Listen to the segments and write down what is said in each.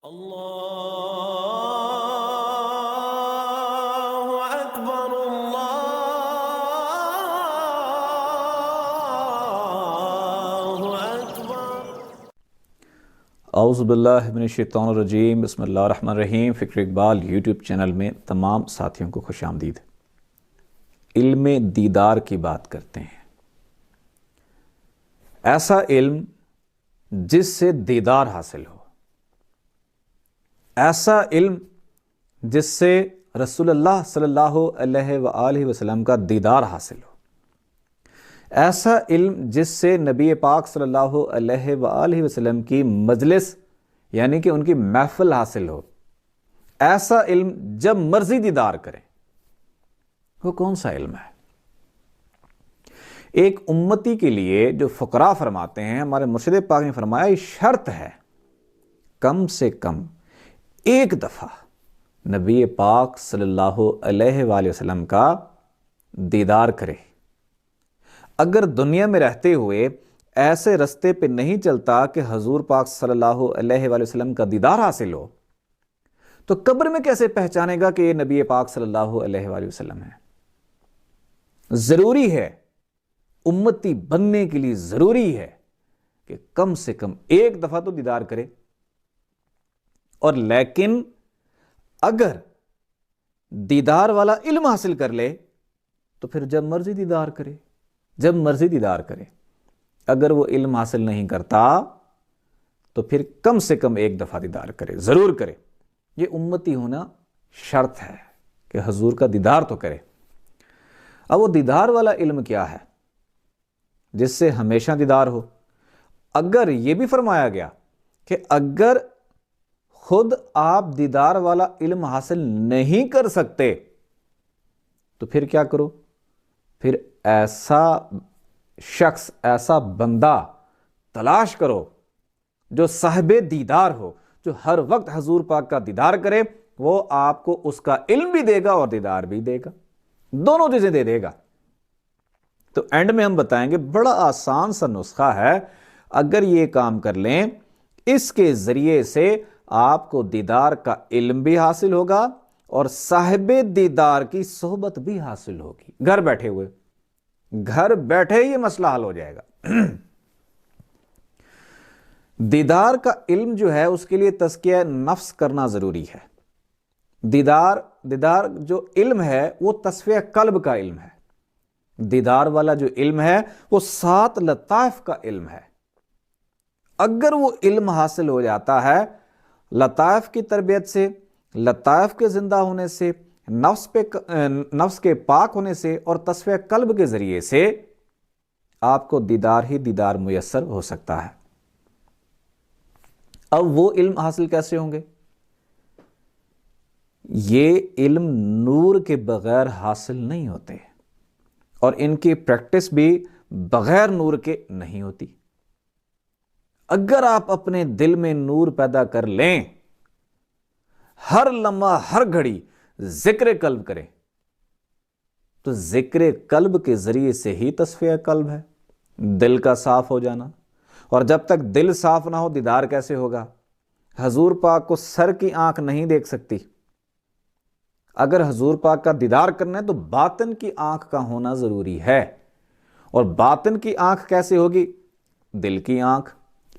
اللہ اکبر اللہ اکبر۔ اعوذ باللہ من الشیطان الرجیم، بسم اللہ الرحمن الرحیم۔ فکر اقبال یوٹیوب چینل میں تمام ساتھیوں کو خوش آمدید۔ علم دیدار کی بات کرتے ہیں، ایسا علم جس سے دیدار حاصل ہو، ایسا علم جس سے رسول اللہ صلی اللہ علیہ وآلہ وسلم کا دیدار حاصل ہو، ایسا علم جس سے نبی پاک صلی اللہ علیہ وآلہ وسلم کی مجلس یعنی کہ ان کی محفل حاصل ہو، ایسا علم جب مرضی دیدار کریں۔ وہ کون سا علم ہے؟ ایک امتی کے لیے جو فقراء فرماتے ہیں، ہمارے مرشد پاک نے فرمایا یہ شرط ہے کم سے کم ایک دفعہ نبی پاک صلی اللہ علیہ وآلہ وسلم کا دیدار کرے۔ اگر دنیا میں رہتے ہوئے ایسے رستے پہ نہیں چلتا کہ حضور پاک صلی اللہ علیہ وآلہ وسلم کا دیدار حاصل ہو، تو قبر میں کیسے پہچانے گا کہ یہ نبی پاک صلی اللہ علیہ وآلہ وسلم ہے؟ ضروری ہے، امتی بننے کے لیے ضروری ہے کہ کم سے کم ایک دفعہ تو دیدار کرے۔ اور لیکن اگر دیدار والا علم حاصل کر لے تو پھر جب مرضی دیدار کرے، جب مرضی دیدار کرے۔ اگر وہ علم حاصل نہیں کرتا تو پھر کم سے کم ایک دفعہ دیدار کرے، ضرور کرے۔ یہ امتی ہونا شرط ہے کہ حضور کا دیدار تو کرے۔ اب وہ دیدار والا علم کیا ہے جس سے ہمیشہ دیدار ہو؟ اگر یہ بھی فرمایا گیا کہ اگر خود آپ دیدار والا علم حاصل نہیں کر سکتے تو پھر کیا کرو؟ پھر ایسا شخص، ایسا بندہ تلاش کرو جو صاحب دیدار ہو، جو ہر وقت حضور پاک کا دیدار کرے۔ وہ آپ کو اس کا علم بھی دے گا اور دیدار بھی دے گا، دونوں چیزیں دے دے گا۔ تو اینڈ میں ہم بتائیں گے، بڑا آسان سا نسخہ ہے، اگر یہ کام کر لیں اس کے ذریعے سے آپ کو دیدار کا علم بھی حاصل ہوگا اور صاحب دیدار کی صحبت بھی حاصل ہوگی۔ گھر بیٹھے ہوئے، گھر بیٹھے یہ مسئلہ حل ہو جائے گا۔ دیدار کا علم جو ہے اس کے لیے تزکیہ نفس کرنا ضروری ہے۔ دیدار جو علم ہے وہ تصفیہ قلب کا علم ہے۔ دیدار والا جو علم ہے وہ 7 لطائف کا علم ہے۔ اگر وہ علم حاصل ہو جاتا ہے، لطائف کی تربیت سے، لطائف کے زندہ ہونے سے، نفس کے پاک ہونے سے اور تصفیہ قلب کے ذریعے سے آپ کو دیدار ہی دیدار میسر ہو سکتا ہے۔ اب وہ علم حاصل کیسے ہوں گے؟ یہ علم نور کے بغیر حاصل نہیں ہوتے اور ان کی پریکٹس بھی بغیر نور کے نہیں ہوتی۔ اگر آپ اپنے دل میں نور پیدا کر لیں، ہر لمحہ ہر گھڑی ذکر قلب کریں، تو ذکر قلب کے ذریعے سے ہی تصفیہ قلب ہے، دل کا صاف ہو جانا۔ اور جب تک دل صاف نہ ہو دیدار کیسے ہوگا؟ حضور پاک کو سر کی آنکھ نہیں دیکھ سکتی۔ اگر حضور پاک کا دیدار کرنا ہے تو باطن کی آنکھ کا ہونا ضروری ہے۔ اور باطن کی آنکھ کیسے ہوگی؟ دل کی آنکھ۔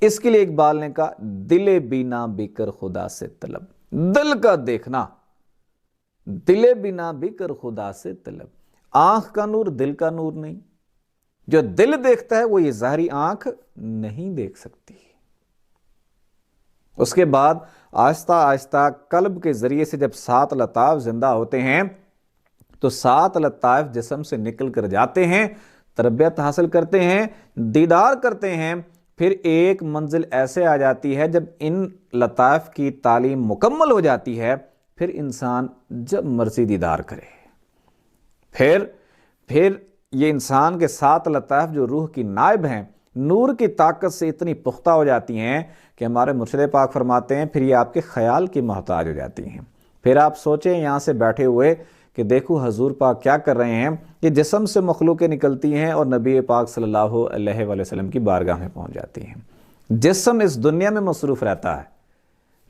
اس کے لیے اقبال نے کہا، دل بینا بھی کر خدا سے طلب، دل کا دیکھنا، دل بینا بھی کر خدا سے طلب۔ آنکھ کا نور دل کا نور نہیں، جو دل دیکھتا ہے وہ یہ ظاہری آنکھ نہیں دیکھ سکتی۔ اس کے بعد آہستہ آہستہ قلب کے ذریعے سے جب 7 لطائف زندہ ہوتے ہیں تو 7 لطائف جسم سے نکل کر جاتے ہیں، تربیت حاصل کرتے ہیں، دیدار کرتے ہیں۔ پھر ایک منزل ایسے آ جاتی ہے جب ان لطائف کی تعلیم مکمل ہو جاتی ہے، پھر انسان جب مرضی دیدار کرے۔ پھر یہ انسان کے 7 لطائف جو روح کی نائب ہیں، نور کی طاقت سے اتنی پختہ ہو جاتی ہیں کہ ہمارے مرشد پاک فرماتے ہیں پھر یہ آپ کے خیال کی محتاج ہو جاتی ہیں۔ پھر آپ سوچیں یہاں سے بیٹھے ہوئے کہ دیکھو حضور پاک کیا کر رہے ہیں، یہ جسم سے مخلوقیں نکلتی ہیں اور نبی پاک صلی اللہ علیہ وآلہ وسلم کی بارگاہ میں پہنچ جاتی ہیں۔ جسم اس دنیا میں مصروف رہتا ہے